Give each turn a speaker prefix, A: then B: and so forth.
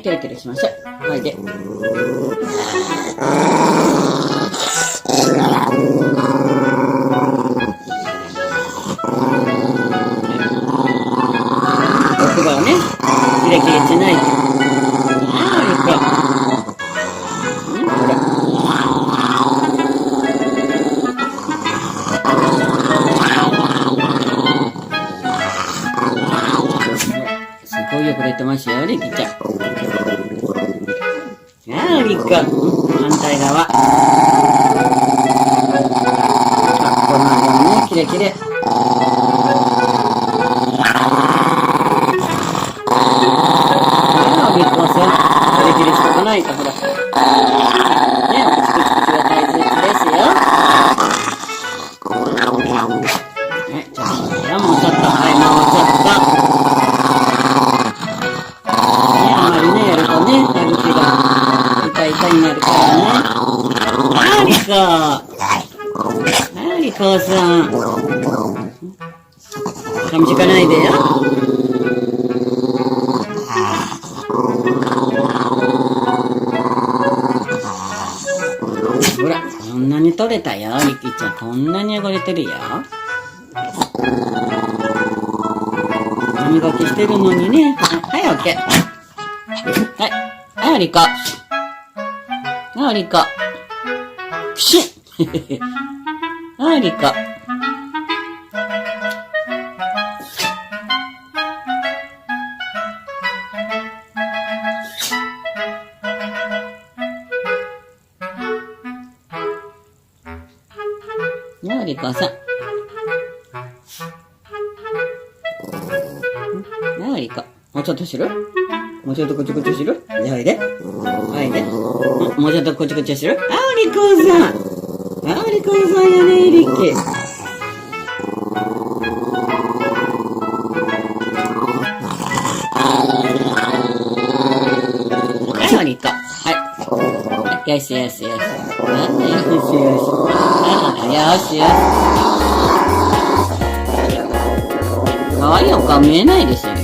A: キラキラしましょう。はいで。奥歯をね、キラキラしないと。ほら。すごいよく出てますよ、リキちゃん。リコ。反対側。この辺ね、キレキレ。リコさん、キレキレしとかないと、ほら。ね、チクチクが大切ですよ。ね、ちょっと、もうちょっと、はい、もうちょっと。あまりね、やるとね、歯茎が痛いになるからね。リコさん。噛みつかないでよ。ほら、こんなに取れたよ、リキちゃん。こんなに汚れてるよ。歯磨きしてるのにね。はい、オッケー。はい、リコ。リコ。プシュッリコ。リコさん。リコ。もうちょっとする？もうちょっとこちょこちょする？おいで。おいで。もうちょっとこちょこちょする？リコさん。リコさんやね、リッキー。リコ。はい。よしよしよし。よしよし。よしよし。かわいいお顔見えないですよ。